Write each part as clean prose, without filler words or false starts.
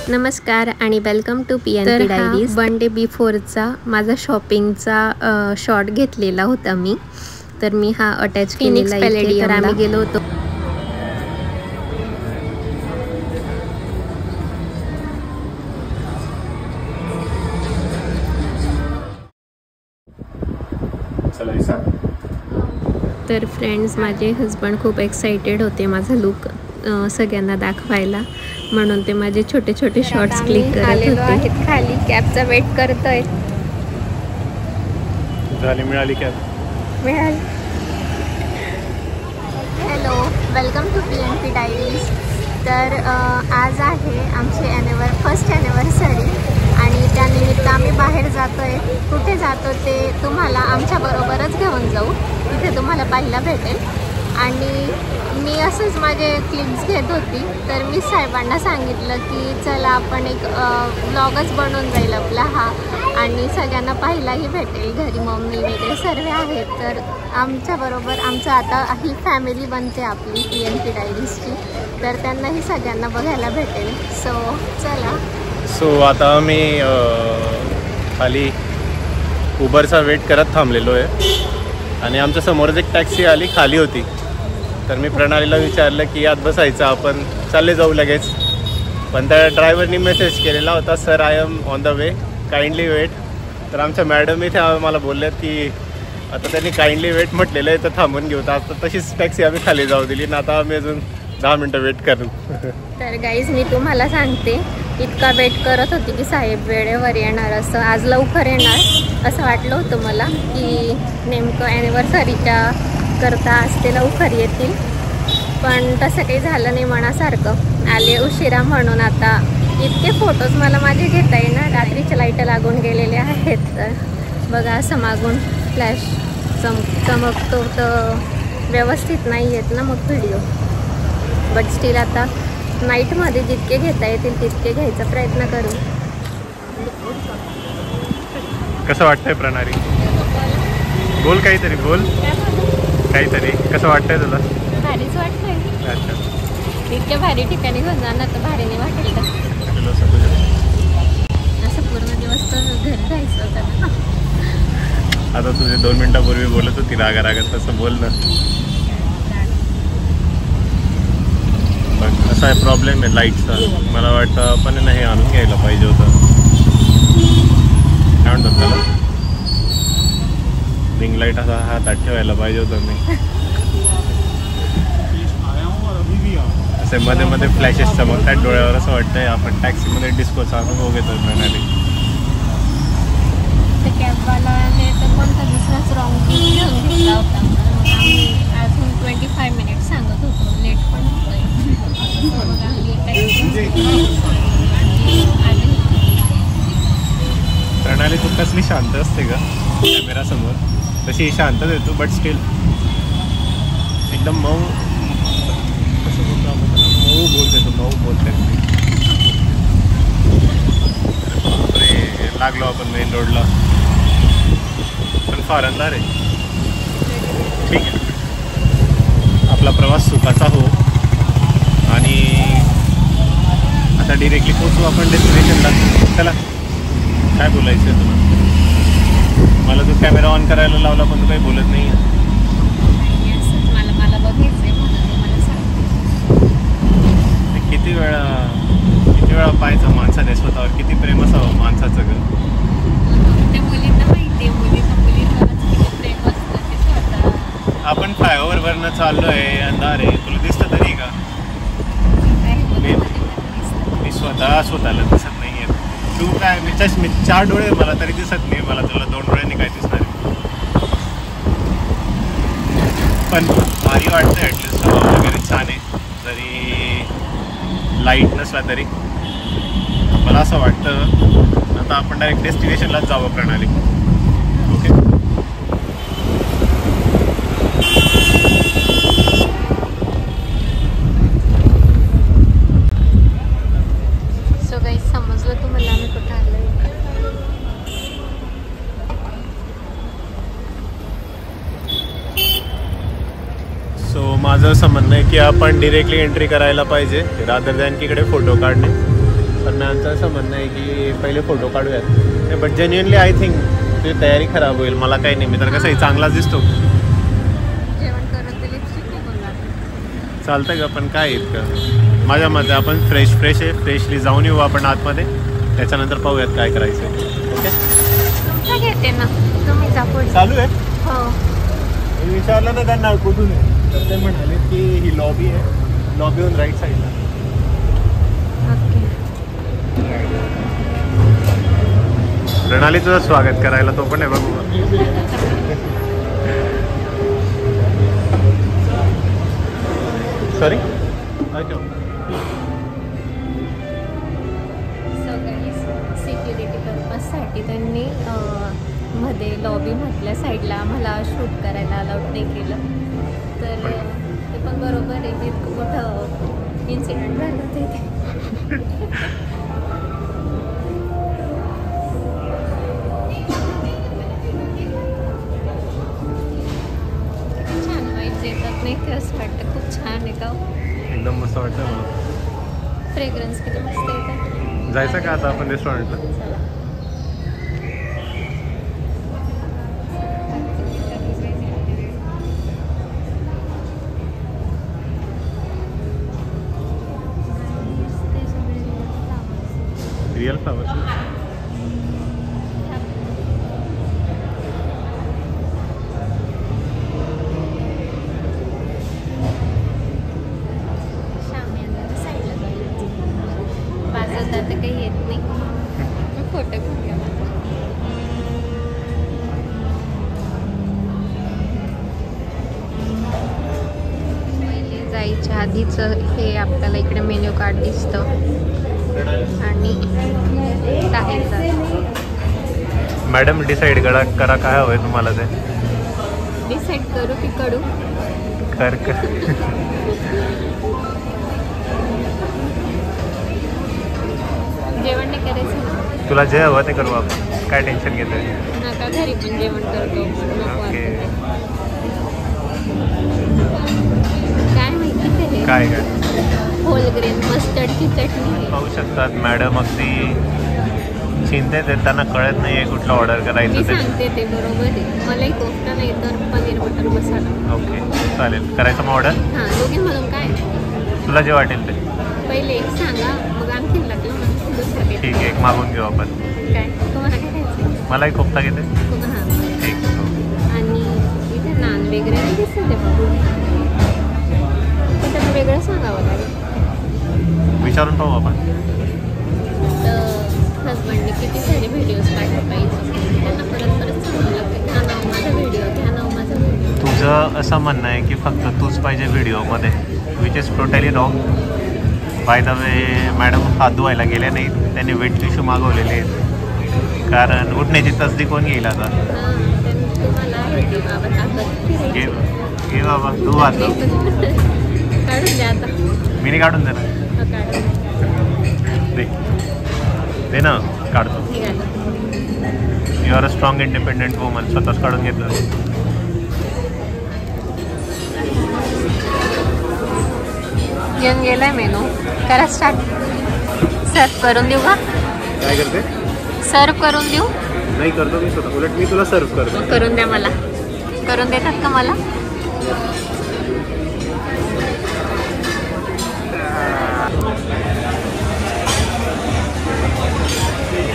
नमस्कार आणि welcome to PNP diaries. One day बिफोरचा माझा शॉपिंगचा शॉट घेतलेला होता मी, तर मी हा अटॅच केलेला आहे। तर आम्ही गेलो होतो तर फ्रेंड्स, माझे हस्बंड खूप एक्साइटेड होते माझा लुक सगळ्यांना दाखवायला, म्हणून ते माझे छोटे छोटे शॉर्ट्स क्लिक करत होते। खाली कॅबचा वेट करतोय। झाली मिळाली कॅब, मिळाली। Hello, welcome to PNP diaries. तर आज आहे आमची फर्स्ट ॲनिव्हर्सरी आणि त्यानिमित्त आम्ही बाहेर जातोय। कुठे जातो ते तुम्हाला आमच्या बरोबरच घेऊन जाऊ, तिथे तुम्हाला पाहायला भेटेल। आणि मी असंच माझे क्लिप्स घेत होती, तर मी साहेबांना सांगितलं की चला आपण एक व्लॉगच बनवून जाईल आपला हा, आणि सगळ्यांना पाहायलाही भेटेल। घरी मम्मी वगैरे सर्व आहेत, तर आमच्याबरोबर आमचं आता ही फॅमिली बनते आपली PNP डायरीजची, तर त्यांनाही सगळ्यांना बघायला भेटेल। चला। आता मी खाली उबरचा वेट करत थांबलेलो आहे आणि आमच्या समोरच एक टॅक्सी आली, खाली होती। तर मी प्रणालीला विचारलं की यात बसायचं, आपण चालले जाऊ लगेच। पण त्या ड्रायव्हरनी मेसेज केलेला होता, sir I am on the way, kindly wait. तर आमच्या मॅडम इथे मला बोलल्यात की आता त्यांनी काइंडली वेट म्हटलेलं आहे, तर थांबून घेऊ। तर आता तशीच टॅक्सी आम्ही खाली जाऊ दिली ना, आता आम्ही अजून 10 मिनटं वेट करू। तर गाईज, मी तुम्हाला सांगते, इतका वेट करत होती की साहेब वेळेवर येणार, असं आज लवकर येणार असं वाटलं होतं मला, की नेमकं ॲनिव्हर्सरीच्या करता आज ते लवकर येतील, पण तसं काही झालं नाही मनासारखं। आले उशिरा म्हणून आता इतके फोटोज मला माझे घेता येणार। रात्रीचे लाईट लागून गेलेले आहेत, तर बघा असं मागून फ्लॅश चमकतो, तर व्यवस्थित नाही येत ना मग व्हिडिओ। बट स्टील आता नाईटमध्ये जितके घेता येतील तितके घ्यायचा प्रयत्न करू। कसं वाटतंय प्रणाली? बोल काहीतरी, बोल काहीतरी। कसं वाटतंय तुला? भारीच वाटतंय। अच्छा, इतक्या भारी ठिकाणी घेऊन जाणार तर भारी नाही वाटेल का? असं पूर्ण दिवस तर घरी जायचं होतं ना। आता तुझे 2 मिनिटापूर्वी बोलत होती रागारागत, तसं बोल ना। बघ असा आहे प्रॉब्लेम आहे लाईटचा। मला वाटतं आपण नाही आणून घ्यायला पाहिजे होतं, काय म्हणतात त्याला, रिंग लाईट असा हातात ठेवायला पाहिजे होतं मी। असे मध्ये मध्ये फ्लॅशेस चमकतात डोळ्यावर, असं वाटतंय आपण टॅक्सीमध्ये डिस्कोचा अनुभव घेतोय प्रणाली। कॅबवालाने तर कोणता दुसराच रॉंग घेऊन घेतला होता। आम्ही अजून 25 मिनिट सांगत होतो, लेट पण होतोय। प्रणाली तू कसली शांत असते का कॅमेरा समोर, तशी शांत देतो, बट स्टील एकदम मऊ, कसं बोलतो आपण, मऊ बोलते तू, मऊ बोलते। अरे लागलो आपण मेन रोडला, पण फार अंधार आहे। ठीक आहे, आपला प्रवास सुखाचा हो, आणि आता डिरेक्टली पोचू आपण डेस्टिनेशनला। चला, काय बोलायचं आहे तुला? मला तू कॅमेरा ऑन करायला लावला, पण तू काही बोलत नाही आहे। मला बघायचंय म्हणून मला सांग। किती वेळा पाहायचं माणसाने स्वतःवर, किती प्रेम असावं माणसाचं ग। त्या मुलींना माहिती आहे, मुलींना किती प्रेम असतं ते स्वतः। आपण फ्लायओव्हरवरनं चाललोय, अंधार आहे, तुला दिसतं तरी का? मी स्वतःला दिसत नाही आहे। तू काय, मी 4 डोळे मला तरी दिसत नाही, मला तुला 2 डोळ्यांनी काय दिसणार? पण भारी वाटतं, ॲटलिस्ट हवा वगैरे छान आहे, जरी लाईट नसला तरी। मला असं वाटतं आता आपण डायरेक्ट डेस्टिनेशनलाच जावं प्रणाली। ओके, समजलं तुम्हाला आम्ही कुठं आलोय? माझं म्हणणं आहे की आपण डिरेक्टली एंट्री करायला पाहिजे रादर दॅन की इकडे फोटो काढणे. पण मॅमचं असं म्हणणं आहे की पहिले फोटो काढूयात. बट जेन्युअनली आय थिंक तुझी तयारी खराब होईल. मला काही नाही, मी तर कसंही चांगलाच दिसतो. चालतं का? पण काय इतकं माझ्या मते आपण फ्रेश आहे. फ्रेशली जाऊन येऊ आपण आतमध्ये, त्याच्यानंतर पाहूयात काय करायचं. ओके घेते ना तुम्ही जा पुढे. चालू आहे. हो मी विचारलं ना त्यांना कुठून आहे, तर ते म्हणाले की ही लॉबी आहे, लॉबीहून राईट साईडला. ओके. प्रणाली तुझं स्वागत करायला तो पण आहे बघू. सॉरी सिक्युरिटी पर्पजसाठी त्यांनी मध्ये लॉबी मधल्या साईडला आम्हाला शूट करायला अलाउड नाही केलं. तर ते पण बरोबर आहे. इतकं मोठं इन्सिडेंट झालं तिथे. छान वाईब्स येतात नाही ते, असं वाटतं खूप छान आहे का. एकदम मस्त वाटतं मला. फ्रेग्रन्स किती मस्त येतात. जायचं का आता आपण रेस्टॉरंटला? Real flowers. वाजवता तर काही येत नाही. फोटो घेऊया. पहिले जायच्या आधीच हे आपल्याला इकडे मेन्यू कार्ड दिसतं आणि मॅडम डिसाईड करा काय हवंय तुम्हाला. ते डिसाईड करू की कडू कर. जेवण नाही करायचं. तुला जे हवं ते करू आपण, काय टेन्शन घेतोय. नका घरी पण जेवण करतो. ओके. काय माहिती ते काय होल ग्रेन मस्टर्डची चटणी पाहू शकतात मॅडम. अगदी चिंतेत आहेत, त्यांना कळत नाही आहे कुठलं ऑर्डर मी करायचं ते. सांगते ते बरोबर आहे. मलाही कोफ्ता नाही तर पनीर बटर मसाला. ओके चालेल, करायचं मग ऑर्डर. हां दोघी म्हणून काय तुला जे वाटेल ते. पहिले एक सांगा मग आणखीन लागलं मग दुसरं काही. ठीक आहे, एक मागून घेऊ आपण. काय तुम्हाला काय खायचं? मलाही कोफ्ता घेते. हां ठीक. आणि इथे नान वगैरे नाही दिसतं ते बघून. तर वेगळं सांगावं लागेल. विचारून पाहू आपण. तर हजबंडने किती सारे व्हिडिओज काढले पाहिजे, त्यांना परत सांगावं लागतं घ्या नाव माझा व्हिडिओ, घ्या नाव माझा व्हिडिओ. तुझं असं म्हणणं आहे की फक्त तूच पाहिजे व्हिडिओमध्ये, which is totally wrong. By the way madam हात धुवायला गेल्या नाही, त्यांनी वेट टिश्यू मागवलेले आहेत, कारण उठण्याची तसदी कोण घेईल आता. तुम्हाला आहे की बाबा ताकद घे बाबा तू वाच. काढून द्या आता. मी नाही काढून देणार. दे ना, काढतो. You are a strong independent woman. स्वतःच काढून घेतलं. येऊन गेलाय मेनू. करा स्टार्ट. सर्व करून देऊ का? काय करते? सर्व करून देऊ. नाही करतो मी स्वतः. उलट मी तुला सर्व करतो. करून द्या मला. करून देतात का मला?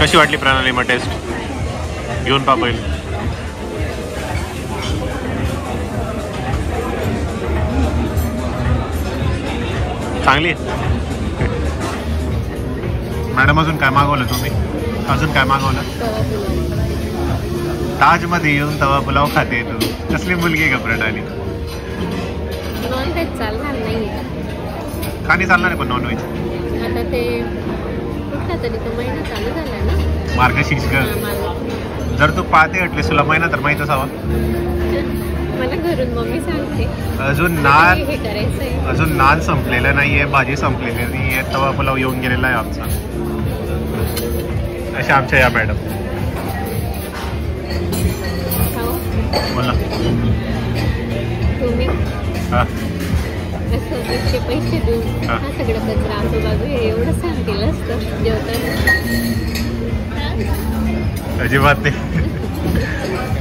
कशी वाटली प्रणाली मग टेस्ट? घेऊन पहा पहिले. चांगली. मॅडम अजून काय मागवलं तुम्ही? अजून काय मागवलं? ताजमध्ये येऊन तवा पुलाव खाते तू. कसली मुलगी आहे का प्रणाली? नॉनव्हेज चालणार नाही. का नाही चालणार आहे पण नॉनव्हेज? आता ते कुठला तरी तो महिना चालू झाला ना, मार्गशीर्ष. जर तू पाहते ॲटलीस्ट तुला महिना तर माहीत असावा. मला घरून मम्मी सांगते. अजून नान संपलेलं नाही आहे, भाजी संपलेली नाही आहे, तवा पुलाव येऊन गेलेला आहे आमचा. अशा आमच्या या मॅडम. बोला. तुम्ही हां कसं 100 पैसे देऊन हा सगळं कचरा आजूबाजू हे एवढं सांगतील असतं जेवताना. अजिबात नाही.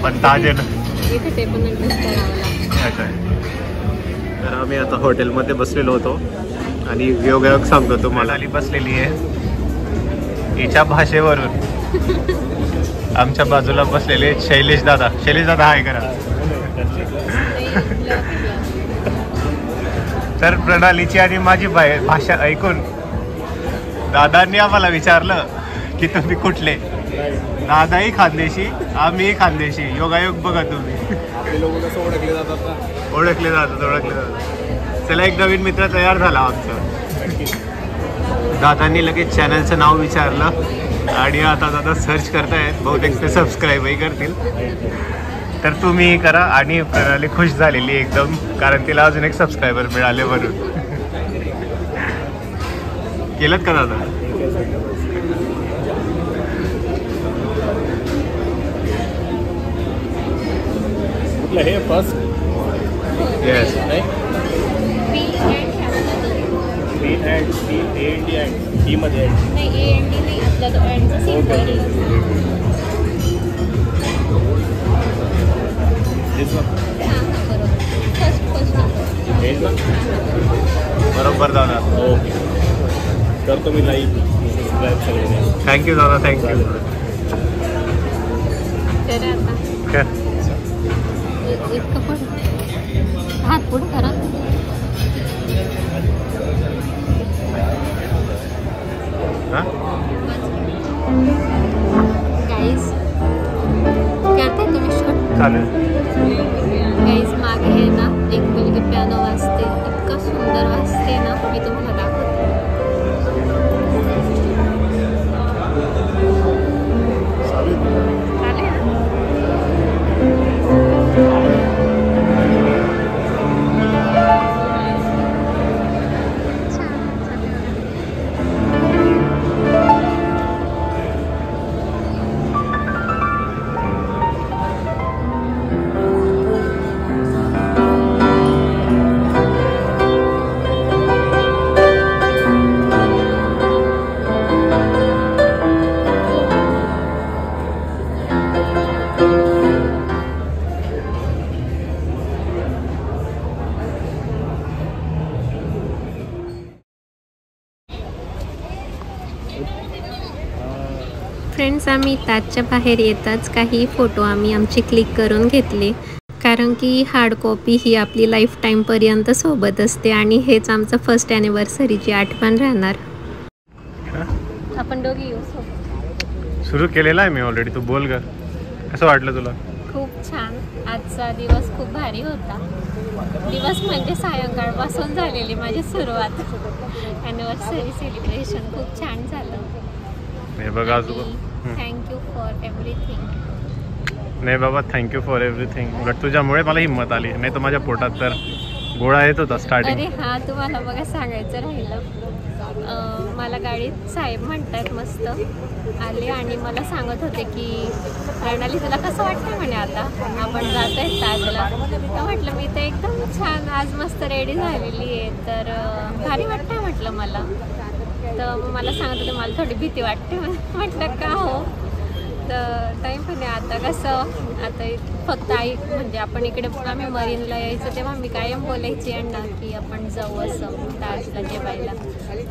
पण ताज आहे ना इथे ते पण ॲडजस्ट करावं लागतं. तर आम्ही आता हॉटेलमध्ये बसलेलो होतो आणि योगायोग सांगतो तुम्हाला. आली बसलेली आहे हिच्या भाषेवरून. आमच्या बाजूला बसलेले शैलेश दादा. शैलेश दादा हाय करा. तर प्रणालीची आणि माझी भाषा ऐकून दादांनी आम्हाला विचारलं की तुम्ही कुठले. दादाही खानदेशी आम्हीही खानदेशी. योगायोग बघा तुम्ही. ओळखले जातात. चला एक नवीन मित्र तयार झाला आमचा. दादांनी लगेच चॅनलचं नाव विचारलं आणि आता दादा सर्च करतायत. बहुतेक ते सबस्क्राईबही करतील. तर तुम्ही करा. आणि प्रणाली खुश झालेली एकदम कारण तिला अजून एक सबस्क्रायबर मिळाले म्हणून. केलं का दादा? हे first yes B and C A N D and D मध्ये नाही ए एन डी नाही आपला तो अँडचा सिम्बॉल. बरोबर दादा. ओके करतो मी लाईक सबस्क्राईब सगळे. थँक्यू दादा. थँक्यू. कर इतकं पुढं हात पुढं करा. गाईज करते तुम्ही शॉट. चालेल. गाईज मागे आहे ना एक मुलगी पियानो वाजते. इतकं सुंदर वाजते ना मी तुम्हाला दाखवते. फ्रेंड्स आम्ही ताजच्या बाहेर येताच काही फोटो आम्ही आमचे क्लिक करून घेतले कारण की हार्ड कॉपी ही आपली लाईफ टाईमपर्यंत सोबत असते आणि हेच आमचं फर्स्ट ॲनिव्हर्सरीची आठवण राहणार. आपण दोघी येऊ सोबत. सुरू केलेला आहे मी ऑलरेडी. तू बोल ग कसं वाटलं तुला? खूप छान. आजचा दिवस खूप भारी होता. दिवस म्हणजे सायंकाळपासून झालेली माझी सुरुवात. ॲनिव्हर्सरी सेलिब्रेशन खूप छान झालं. नाही बघा थँक्यू फॉर एव्हरीथिंग. नाही बाबा थँक्यू फॉर एव्हरीथिंग. बट तुझ्यामुळे मला हिंमत आली. नाही तर माझ्या पोटात तर गोळा येत होता स्टार्टिंग. अरे हा तुम्हाला बघा सांगायचं राहिलं. मला गाडीत साहेब म्हणतात मस्त आले आणि मला सांगत होते की प्रणाली तुला कसं वाटतं म्हणे आता आपण जात आहेत ताजला. तर म्हटलं मी तर एकदम छान आज मस्त रेडी झालेली आहे तर भारी वाटतं म्हटलं मला. तर मला सांगत होते मला थोडी भीती वाटते. म्हटलं का हो. तर टाईम पण आता कसं आता फक्त आई म्हणजे आपण इकडे आम्ही मरीनला यायचं तेव्हा मी कायम बोलायची यांना की आपण जाऊ असं ताजला जेवायला.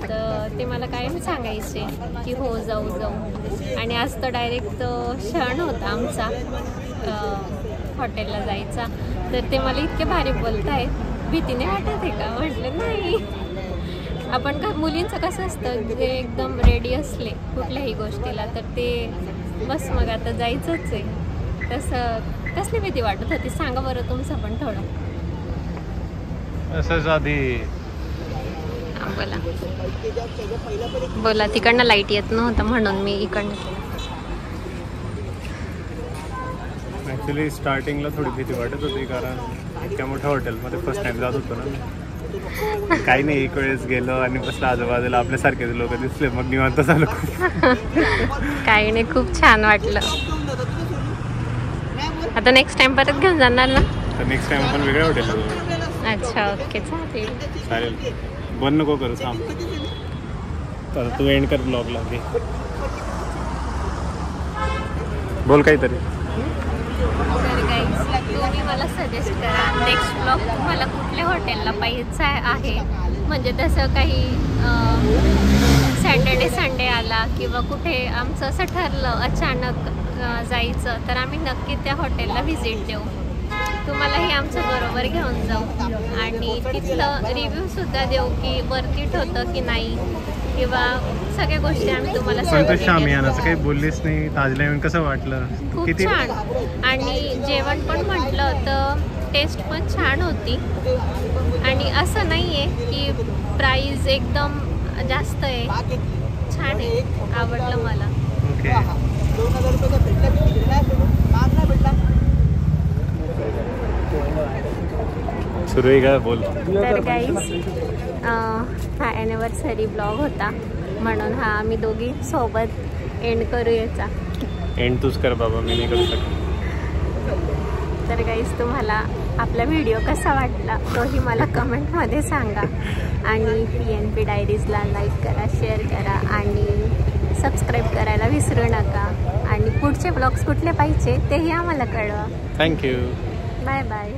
तर ते मला कायम सांगायचे की हो जाऊ जाऊ. आणि आज तर डायरेक्ट क्षण होता आमचा हॉटेलला जायचा. तर ते मला इतके भारी बोलतायत. भीतीने वाटत आहे का? म्हटलं नाही. आपण का मुलींचं कसं असतं जे एकदम रेडी असले कुठल्याही गोष्टीला तर ते बस मग आता जायचंच आहे. तसं कसली भीती वाटत होती सांगा बरं तुमचं पण थोडं. असंच आधी बोला बोला. तिकडनं लाईट येत नव्हतं म्हणून मी इकडनं. ॲक्च्युली स्टार्टिंगला थोडी भीती वाटत होती कारण इतक्या मोठ्या हॉटेलमध्ये फर्स्ट टाइम जात होतो ना. काही नाही एक वेळेस गेलो आणि बसलं आजूबाजूला आपल्यासारखेच लोक दिसले मग निवांत झालं. काही नाही खूप छान वाटलं. आता नेक्स्ट टाइम परत घेऊन जाणार ना? तर नेक्स्ट टाइम आपण वेगळ्या हॉटेलला जाऊ. अच्छा ओके चालेल. चालेल. बंद नको करू थांब. तर तू एंड कर ब्लॉगला. बोल काहीतरी. तर गाईज तुम्ही मला सजेस्ट करा नेक्स्ट ब्लॉग तुम्हाला कुठल्या हॉटेलला पाहिजे आहे. म्हणजे तसं काही सॅटर्डे संडे आला किंवा कुठे आमचं असं ठरलं अचानक जायचं तर आम्ही नक्की त्या हॉटेलला व्हिजिट देऊ. तुम्हालाही आमच्या बरोबर घेऊन जाऊ आणि तिथलं रिव्ह्यूसुद्धा देऊ की वर्थ इट होतं की नाही किंवा सगळ्या गोष्टी आम्ही तुम्हाला संतोष शामियानाचं काही बोललीच नाही. ताजला येऊन कसं वाटलं? खूप छान. आणि जेवण पण म्हटलं तर टेस्ट पण छान होती आणि असं नाही आहे की प्राईस एकदम जास्त आहे. छान आहे. आवडलं मला. ओके. सुरू आहे का? बोल. तर गाईज हा ॲनिव्हर्सरी ब्लॉग होता म्हणून हा आम्ही दोघी सोबत एंड करू याचा. एंड तूच कर बाबा, मी नाही करू शकत. तर गाईज तुम्हाला आपला व्हिडिओ कसा वाटला तोही मला कमेंटमध्ये सांगा आणि PNP डायरीजला लाईक करा, शेअर करा आणि सबस्क्राईब करायला विसरू नका. आणि पुढचे ब्लॉग्स कुठले पाहिजे तेही आम्हाला कळवा. थँक्यू. Bye bye.